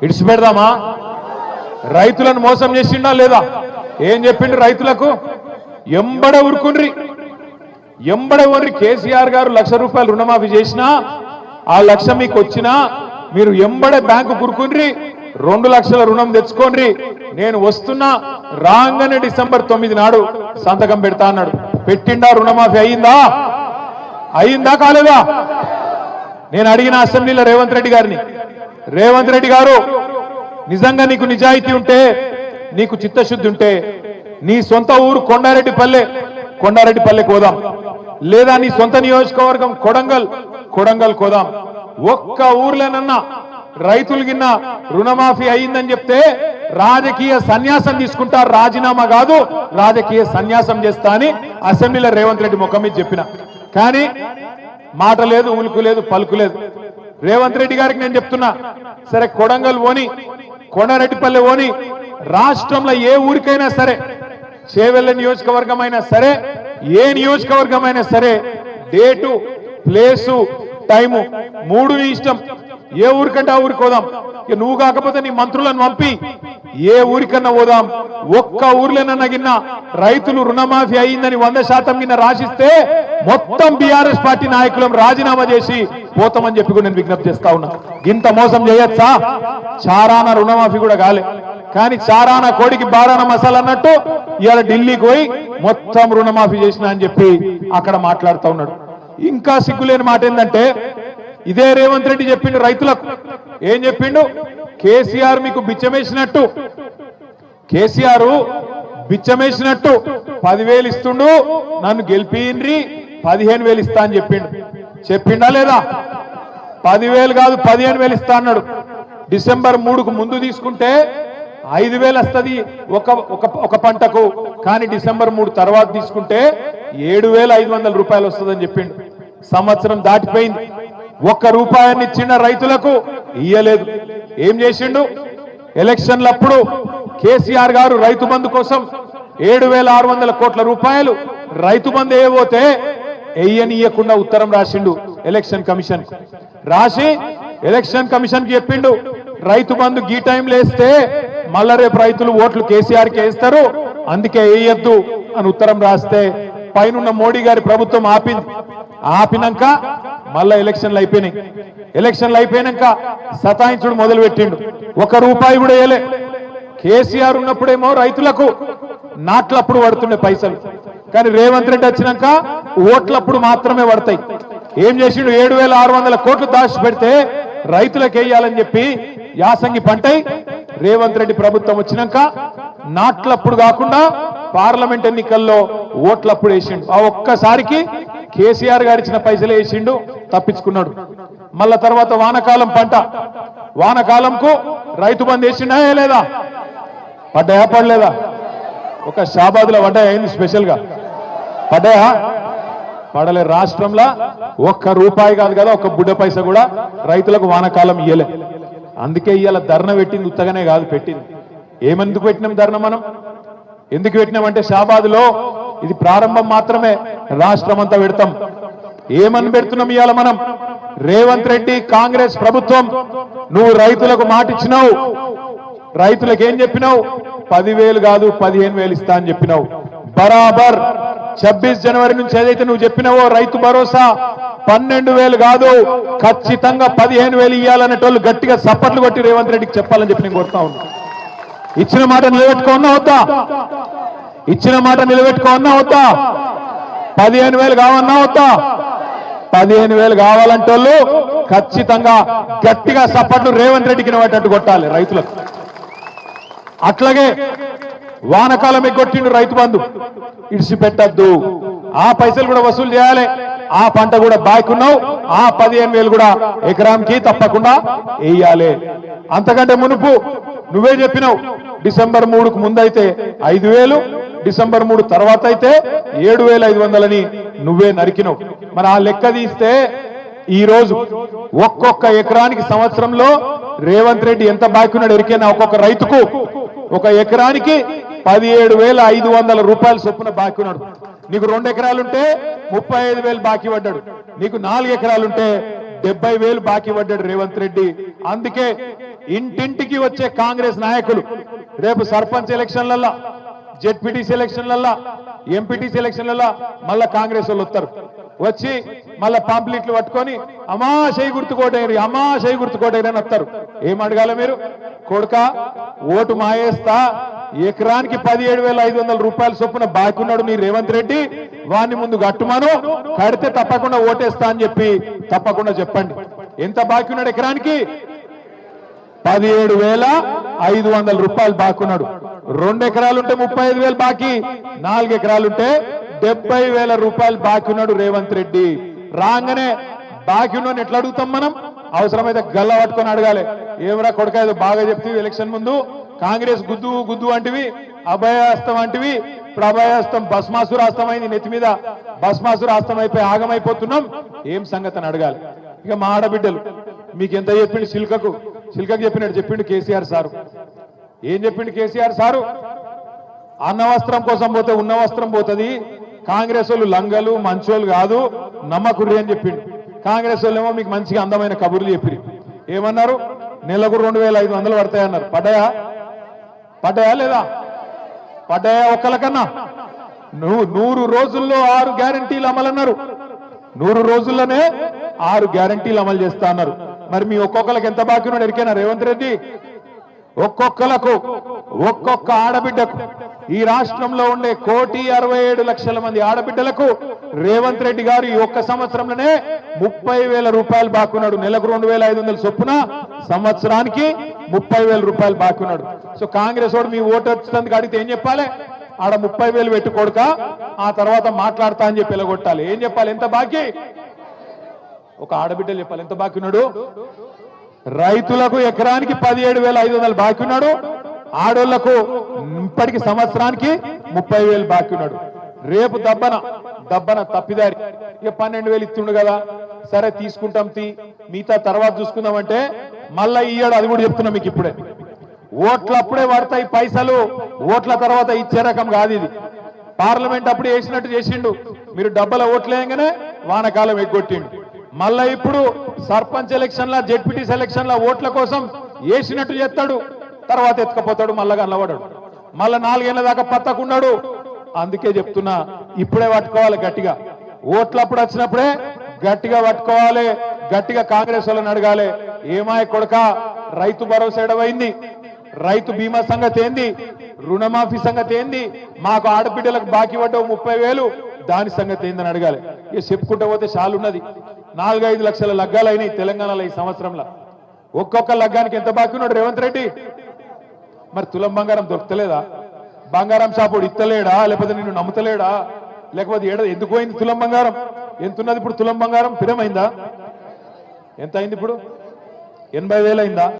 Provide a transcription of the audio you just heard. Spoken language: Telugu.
ఇడిచిపెడదామా? రైతులను మోసం చేసిండా లేదా? ఏం చెప్పిండు రైతులకు? ఎంబడ ఊరుకుండ్రి, ఎంబడ ఊరి కేసీఆర్ గారు ₹1,00,000 రుణమాఫీ చేసినా ఆ 1,00,000 మీకు వచ్చినా మీరు ఎంబడే బ్యాంకు కురుకుండ్రి, 2 లక్షల రుణం తెచ్చుకోండి, నేను వస్తున్నా, రాగానే డిసెంబర్ 9 నాడు సంతకం పెడతా అన్నాడు. పెట్టిండా? రుణమాఫీ అయిందా? అయిందా కాలేదా? నేను అడిగిన అసెంబ్లీలో రేవంత్ రెడ్డి గారిని, రేవంత్ రెడ్డి గారు నిజంగా నీకు నిజాయితీ ఉంటే, నీకు చిత్తశుద్ధి ఉంటే నీ సొంత ఊరు కొండారెడ్డిపల్లె కోదాం, లేదా నీ సొంత నియోజకవర్గం కొడంగల్ కోదాం. ఒక్క ఊర్లోనన్నా రైతులు గిన్న రుణమాఫీ అయిందని చెప్తే రాజకీయ సన్యాసం తీసుకుంటా, రాజీనామా కాదు రాజకీయ సన్యాసం చేస్తా అని అసెంబ్లీలో రేవంత్ రెడ్డి ముఖం మీద చెప్పిన. కానీ మాట లేదు, ఉలుకు లేదు, పలుకు లేదు. రేవంత్ రెడ్డి గారికి నేను చెప్తున్నా, సరే కొడంగల్ ఓని, కొండారెడ్డిపల్లె ఓని, రాష్ట్రంలో ఏ ఊరికైనా సరే, చేవెళ్ళ నియోజకవర్గం అయినా సరే, ఏ నియోజకవర్గం అయినా సరే, డేటు, ప్లేసు, టైము 3 నీ ఇష్టం. ఏ ఊరికంటే ఆ ఊరికి పోదాం. నువ్వు కాకపోతే నీ మంత్రులను పంపి ఏ ఊరికన్నా పోదాం. ఒక్క ఊర్లోనన్నా గిన్న రైతులు రుణమాఫీ అయిందని 100% గిన్న రాసిస్తే మొత్తం బీఆర్ఎస్ పార్టీ నాయకులం రాజీనామా చేసి పోతామని చెప్పి కూడా నేను విజ్ఞప్తి చేస్తా ఉన్నా. ఇంత మోసం చేయొచ్చా? చారాన రుణమాఫీ కూడా కాలే, కానీ చారాన కోడికి బారాన మసాలా అన్నట్టు ఇవాళ ఢిల్లీకి పోయి మొత్తం రుణమాఫీ చేసిన అని చెప్పి అక్కడ మాట్లాడుతూ ఉన్నాడు. ఇంకా సిగ్గులేని మాట ఏంటంటే, ఇదే రేవంత్ రెడ్డి చెప్పిండు రైతులకు. ఏం చెప్పిండు? కేసీఆర్ మీకు బిచ్చమేసినట్టు, కేసీఆర్ బిచ్చమేసినట్టు 10,000 ఇస్తుండు, నన్ను గెలిపిన్రి 15,000 ఇస్తా అని చెప్పిండా లేదా? 10,000 కాదు 15,000 ఇస్తా అన్నాడు. డిసెంబర్ 3కు ముందు తీసుకుంటే 5,000 వస్తుంది ఒక పంటకు, కానీ డిసెంబర్ 3 తర్వాత తీసుకుంటే 7,500 వస్తుందని చెప్పిండు. సంవత్సరం దాటిపోయింది, ₹1 ఇచ్చిన రైతులకు ఇయ్యలేదు. ఏం చేసిండు? ఎలక్షన్లప్పుడు కేసీఆర్ గారు రైతు బంధు కోసం 7,600 కోట్ల రూపాయలు రైతు బంధు వేయబోతే ఎయ్యనియకుండా ఉత్తరం రాసిండు ఎలక్షన్ కమిషన్. రాసి ఎలక్షన్ కమిషన్ కి చెప్పిండు, రైతు బంధు గీ టైంలో వేస్తే మళ్ళా రేపు రైతులు ఓట్లు కేసీఆర్కి వేస్తారు, అందుకే వేయొద్దు అని ఉత్తరం రాస్తే పైనున్న మోడీ గారి ప్రభుత్వం ఆపింది. ఆపినాక మళ్ళా ఎలక్షన్లు అయిపోయినాయి. ఎలక్షన్లు అయిపోయినాక సతాయించుడు మొదలు పెట్టిండు. ₹1 కూడా వేయలే. కేసీఆర్ ఉన్నప్పుడేమో రైతులకు నాట్లప్పుడు పడుతుండే పైసలు, కానీ రేవంత్ రెడ్డి వచ్చినాక ఓట్లప్పుడు మాత్రమే పడతాయి. ఏం చేసిండు? 7,600 కోట్లు దాచి పెడితే రైతులకు వేయాలని చెప్పి యాసంగి పంటై రేవంత్ రెడ్డి ప్రభుత్వం వచ్చినాక నాట్లప్పుడు కాకుండా పార్లమెంట్ ఎన్నికల్లో ఓట్లప్పుడు వేసిండు. ఆ ఒక్కసారికి కేసీఆర్ గారు ఇచ్చిన పైసలు వేసిండు, తప్పించుకున్నాడు. మళ్ళా తర్వాత వానకాలం పంట, వానకాలంకు రైతు బంధు వేసిండా లేదా? పడ్డాయా? పడలేదా? ఒక షాబాద్లో పడ్డాయా? అయింది స్పెషల్ గా పడ్డాయా? పడలే. రాష్ట్రంలో ₹1 కాదు కదా, ఒక బుడ్డ పైసా కూడా రైతులకు వానకాలం ఇయ్యలే. అందుకే ఇవాళ ధర్నా పెట్టింది ఉత్తగానే కాదు, పెట్టింది. ఏమెందుకు పెట్టినాం ధర్నా? మనం ఎందుకు పెట్టినామంటే షాబాద్లో ఇది ప్రారంభం మాత్రమే, రాష్ట్రం అంతా పెడతాం. ఏమని పెడుతున్నాం ఇవాళ మనం? రేవంత్ రెడ్డి కాంగ్రెస్ ప్రభుత్వం, నువ్వు రైతులకు మాట ఇచ్చినావు, రైతులకు ఏం చెప్పినావు? 10,000 కాదు 15,000 ఇస్తా అని చెప్పినావు. బరాబర్ 26 జనవరి నుంచి ఏదైతే నువ్వు చెప్పినావో రైతు భరోసా 12,000 కాదు, ఖచ్చితంగా 15,000 ఇవ్వాలనేటోళ్ళు గట్టిగా సప్పట్లు కొట్టి రేవంత్ రెడ్డికి చెప్పాలని చెప్పి నేను కోరుతా ఉన్నా. ఇచ్చిన మాట నిలబెట్టుకోన్నా వద్దా? ఇచ్చిన మాట నిలబెట్టుకోన్నా వద్దా? 15,000 కావన్నా వద్దా? 15,000 కావాలంటోళ్ళు ఖచ్చితంగా గట్టిగా సప్పట్లు రేవంత్ రెడ్డికి నిలబెట్టట్టు కొట్టాలి రైతులకు. అట్లాగే వానకాలం ఎగ్గొట్టిండు రైతు బంధు, ఇడిచిపెట్టద్దు, ఆ పైసలు కూడా వసూలు చేయాలి. ఆ పంట కూడా బాయ్కున్నావు, ఆ 15,000 కూడా ఎకరానికి తప్పకుండా వేయాలి. అంతకంటే మునుపు నువ్వే చెప్పినావు, డిసెంబర్ 3కు ముందైతే 5,000, డిసెంబర్ 3 తర్వాత అయితే 7,500 నువ్వే నరికినావు. మరి ఆ లెక్క తీస్తే ఈ రోజు ఒక్కొక్క ఎకరానికి సంవత్సరంలో రేవంత్ రెడ్డి ఎంత బాయ్కున్నాడు ఎరికేనా? ఒక్కొక్క రైతుకు ఒక ఎకరానికి 17,500 రూపాయలు చొప్పున బాకీన్నాడు. నీకు 2 ఎకరాలుంటే 35,000 బాకీ పడ్డాడు, నీకు 4 ఎకరాలుంటే 70,000 బాకీ పడ్డాడు రేవంత్ రెడ్డి. అందుకే ఇంటింటికి వచ్చే కాంగ్రెస్ నాయకులు రేపు సర్పంచ్ ఎలక్షన్లల్లా, జెడ్పీటీసీ ఎలక్షన్లల్లా, ఎంపీటీసీ ఎలక్షన్లల్లా మళ్ళా కాంగ్రెస్ వాళ్ళు వస్తారు. వచ్చి మళ్ళా పాంప్లెట్లు పట్టుకొని అమ్మా చేయి గుర్తుకోటేరి, అమ్మా చేయి గుర్తుకోటేరి అని వస్తారు. ఏం అడగాల మీరు? కొడుక ఓటు మాయేస్తా, ఎకరానికి 17,500 రూపాయల చొప్పున బాకీ ఉన్నాడు నీ రేవంత్ రెడ్డి, వాడిని ముందు కట్టుమాను, కడితే తప్పకుండా ఓటేస్తా అని చెప్పి తప్పకుండా చెప్పండి. ఎంత బాకీ ఉన్నాడు? ఎకరానికి 17,500 రూపాయలు బాకీ ఉన్నాడు. 2 ఎకరాలుంటే 35,000 బాకీ, 4 ఎకరాలుంటే 70,000 రూపాయలు బాకీ ఉన్నాడు రేవంత్ రెడ్డి. రాగానే బాకీ ఉన్నాడు ఎట్లా అడుగుతాం మనం? అవసరమైతే గల్ల పట్టుకొని అడగాలి. ఏమరా కొడుక ఏదో బాగా చెప్తే ఎలక్షన్ ముందు కాంగ్రెస్ గుద్దు గుద్దు అంటివి, అభయాస్తం అంటివి, ఇప్పుడు అభయాస్తం భస్మాసుర అస్తమైంది, నెత్తి మీద భస్మాసుర అస్తం అయిపోయి ఆగమైపోతున్నాం, ఏం సంగతి అని అడగాలి. ఇక మా ఆడబిడ్డలు మీకు ఎంత చెప్పిండు? సిల్కకు చెప్పినట్టు చెప్పిండు కేసీఆర్ సారు. ఏం చెప్పిండు కేసీఆర్ సారు? అన్న వస్త్రం కోసం పోతే ఉన్న వస్త్రం పోతుంది, కాంగ్రెస్ వాళ్ళు లంగలు మంచోళ్ళు కాదు, నమ్మకుర్రి అని చెప్పిండు. కాంగ్రెస్ వాళ్ళు ఏమో మీకు మంచిగా అందమైన కబుర్లు చెప్పిరి. ఏమన్నారు? నెలకు 2,500 పడతాయన్నారు. పడ్డాయా లేదా? పడ్డాయా? ఒక్కలకన్నా 100 రోజుల్లో 6 గ్యారంటీలు అమలన్నారు. 100 రోజుల్లోనే 6 గ్యారంటీలు అమలు చేస్తా అన్నారు. మరి మీ ఒక్కొక్కరికి ఎంత బాకీ ఉన్నాడు ఎరికేనా రేవంత్ రెడ్డి? ఒక్కొక్క ఆడబిడ్డకు, ఈ రాష్ట్రంలో ఉండే 1,67,00,000 మంది ఆడబిడ్డలకు రేవంత్ రెడ్డి గారు ఈ ఒక్క సంవత్సరంలోనే 30,000 రూపాయలు బాకీ ఉన్నాడు. నెలకు 2,500 చొప్పున, సంవత్సరానికి 30,000 రూపాయలు బాకీ ఉన్నాడు. సో కాంగ్రెస్ వాడు మీ ఓటు వచ్చినందుకు అడిగితే ఏం చెప్పాలి? ఆడ 30,000 పెట్టుకోడుక, ఆ తర్వాత మాట్లాడతా అని చెప్పి ఎలగొట్టాలి. ఏం చెప్పాలి? ఎంత బాకీ? ఒక ఆడబిడ్డలు చెప్పాలి ఎంత బాకీ ఉన్నాడు. రైతులకు ఎకరానికి 17,500 బాకీ ఉన్నాడు. ఆడోళ్లకు ఇప్పటికి సంవత్సరానికి 30,000 బాకీ ఉన్నాడు. రేపు దబ్బన తప్పిదారి ఇక 12,000 ఇస్తుండు కదా, సరే తీసుకుంటాం మిగతా తర్వాత చూసుకుందామంటే మళ్ళా ఇయ్యాడు. అది కూడా చెప్తున్నా మీకు ఇప్పుడే. ఓట్లు అప్పుడే పడతాయి పైసలు, ఓట్ల తర్వాత ఇచ్చే రకం కాదు ఇది. పార్లమెంట్ అప్పుడు వేసినట్టు చేసిండు, మీరు డబ్బల ఓట్లేయంగానే వానకాలం ఎగ్గొట్టిండు. మళ్ళా ఇప్పుడు సర్పంచ్ ఎలక్షన్ల, జెడ్పీటీసీ ఎలక్షన్ల ఓట్ల కోసం వేసినట్టు చేస్తాడు, తర్వాత ఎత్తుకపోతాడు, మళ్ళా కనబడాడు, మళ్ళా 4 ఏళ్ల దాకా పత్తకున్నాడు. అందుకే చెప్తున్నా ఇప్పుడే పట్టుకోవాలి గట్టిగా. ఓట్లప్పుడు వచ్చినప్పుడే గట్టిగా పట్టుకోవాలి, గట్టిగా కాంగ్రెస్ వాళ్ళని అడగాలి. ఏమాయ కొడక రైతు భరోసా ఎడవైంది, రైతు బీమా సంగతి ఏంది, రుణమాఫీ సంగతి ఏంది, మాకు ఆడబిడ్డలకు బాకీ పడ్డవు 30,000 దాని సంగతి ఏందని అడగాలి. ఇక చెప్పుకుంటూ పోతే చాలున్నది. 4-5 లక్షల లగ్గాలు అయినాయి తెలంగాణలో ఈ సంవత్సరంలో. ఒక్కొక్క లగ్గానికి ఎంత బాకీ ఉన్నాడు రేవంత్ రెడ్డి? మరి తులం బంగారం దొరకలేదా? బంగారం షాపుడు ఇత్తలేడా? లేకపోతే నిన్ను నమ్ముతలేడా? లేకపోతే ఎందుకు పోయింది తులం బంగారం? ఎంత ఉన్నది ఇప్పుడు తులం బంగారం? పిరమైందా? ఎంత అయింది ఇప్పుడు? 80,000 అయిందా?